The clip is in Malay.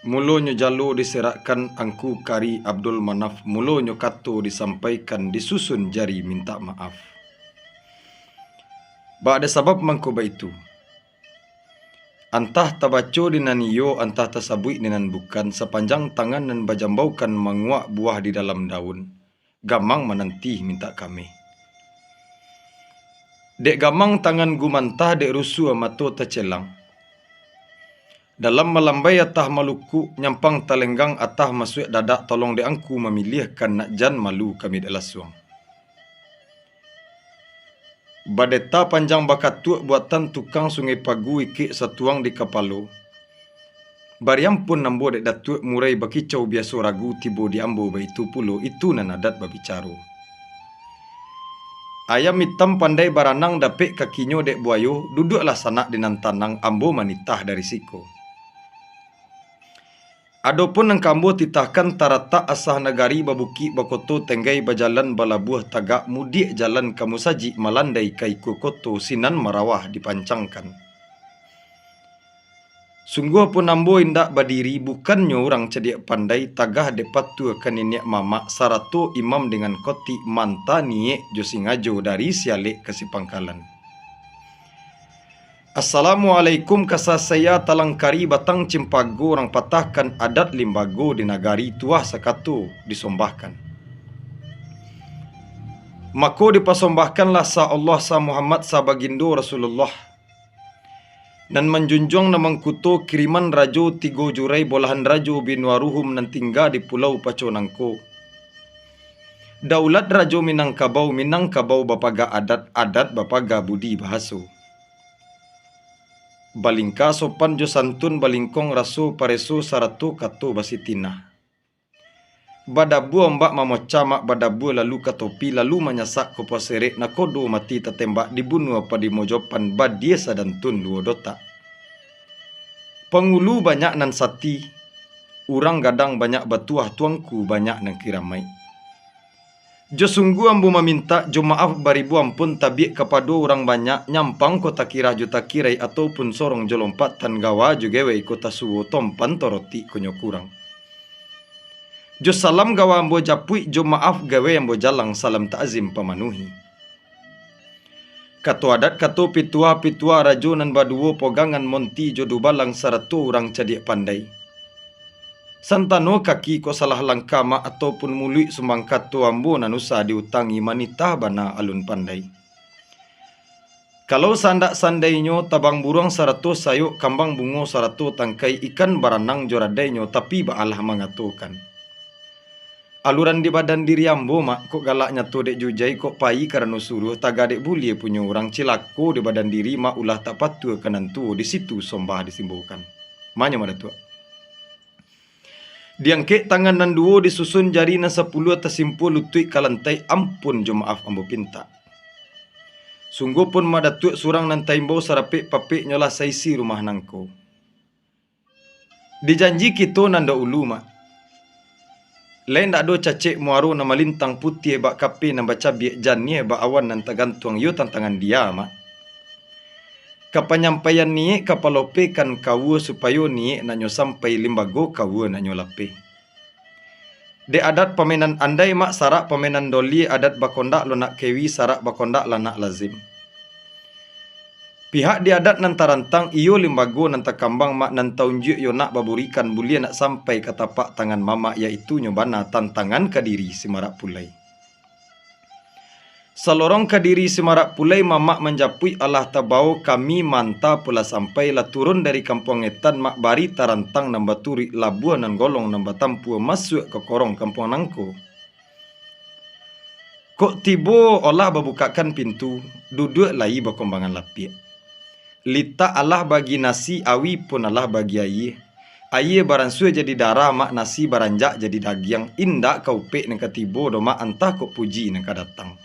Mulonyo jalo diserakkan angku kari Abdul Manaf, mulonyo kato disampaikan disusun jari minta maaf. Ba ada sabab mangkoba itu. Antah tabaco dinan iyo, antah tasabui dinan bukan, sepanjang tangan dan bajambaukan menguak buah di dalam daun. Gamang menanti minta kami. Dek gamang tangan gumantah, dek rusu amato tercelang. Dalam melambai atah maluku, nyampang talenggang atah masuk dadak tolong de angku memilihkan nak jan malu kami adalah suang. Badeta panjang bakat tuak buatan tukang sungai pagu ikik satuang di kapalo. Bariam pun nambo dek datuk murai bakicau biasa ragu tibo di ambo baitu pulo, itu nan adat babicaru. Ayam hitam pandai baranang dapik kakinyo dek buayo, duduklah sanak dinan tanang ambo manitah dari siko. Adapun nang kambo titahkan tarata asah negari babuki bakoto tenggai bajalan balabuah tagak mudik jalan kamu saji malandai kaiku koto sinan marawah dipancangkan. Sungguh pun ambo indak badiri bukannya orang cediak pandai tagah depatu akan niniak mama sarato imam dengan koti manta niek josingajo dari sialik ke Sipangkalan. Assalamualaikum, kasa saya talangkari batang cimpago orang patahkan adat limbago di nagari tuah sakatu disombahkan. Mako dipasombahkanlah sa Allah sa Muhammad sa bagindo Rasulullah. Dan menjunjung namang kuto kiriman rajo tigo jurai bolahan rajo binwaruhum nan tinggal di pulau Paconangko. Daulat rajo Minangkabau bapaga adat bapaga budi bahaso. Balingka sopan jo santun balingkong raso pareso saratu kato basitina. Badabu ambak mamoca mak badabu lalu katopi lalu menyasak ko posere nakodo mati tertembak dibunuh apa di mojopan badie sadantun dua dota. Pengulu banyak nan sati, urang gadang banyak batuah tuangku banyak nan kiramai. Jo sungguh ambu meminta jo maaf baribu ampun tabik kepada orang banyak nyampang kota kira jo takirai ataupun sorong jo lompat tan gawa jo gewe kota suwo tompan toroti konyo kurang. Jo salam gawa ambo japui jo maaf gawe ambo jalang salam ta'zim pamanuhi. Kato adat kato pitua rajo nan baduo pogangan monti jo dubalang saratu orang cadik pandai. Santano kaki ko salah langkama ataupun mului sumangkat tu ambo nanusa diutangi manitah bana alun pandai. Kalau sandak sandainyo tabang burung sarato sayuk kambang bungo sarato tangkai ikan baranang joradainya tapi baalah mengatukan. Aluran di badan diri ambo mak kok galaknya tu dek jujai kok pai karena suruh taga dek bulie punya orang cilako di badan diri mak ulah tak patu kenantu di situ sombah disimbolkan. Manya mana tu? Diangkek tangan nan duo disusun jari na 10 tersimpul lutui kalantai ampun jo maaf ambo pinta. Sungguh pun madatuk surang nan taimbau sarapik papik nyolah saisi rumah nangko. Dijanji kita nanda ulu mak. Lain dak do cacik muaro nama lintang putih bak kape nan baca biak janie bak awan nan tagantuang yo tantangan dia mak. Kapanyampaian ni kapalope kan kawu supaya ni nanyo sampai limbago kawu nanyo lape. De adat pamenan andai mak sarak pamenan doli adat bakondak lo nak kewi sarak bakondak la nak lazim. Pihak di adat nan tarantang iyo limbago nan takambang mak nan taunjuk yo nak baburikan bulia nak sampai ke tapak tangan mama iaitu nyobana tantangan kadiri simarak pulai. Salorong kadiri semarak pulai mamak menjapui Allah tabau kami manta pula sampai lah turun dari kampung etan mak bari tarantang nambah turi labuan nan golong nambah tampu masuk ke korong kampung nangko. Kok tibo Allah babukakan pintu duduk lai berkembangan lapik. Lita Allah bagi nasi awi pun Allah bagi air. Air baransue jadi darah mak nasi baranjak jadi daging indak kau pek nang katibo do mak antah kok puji nang datang.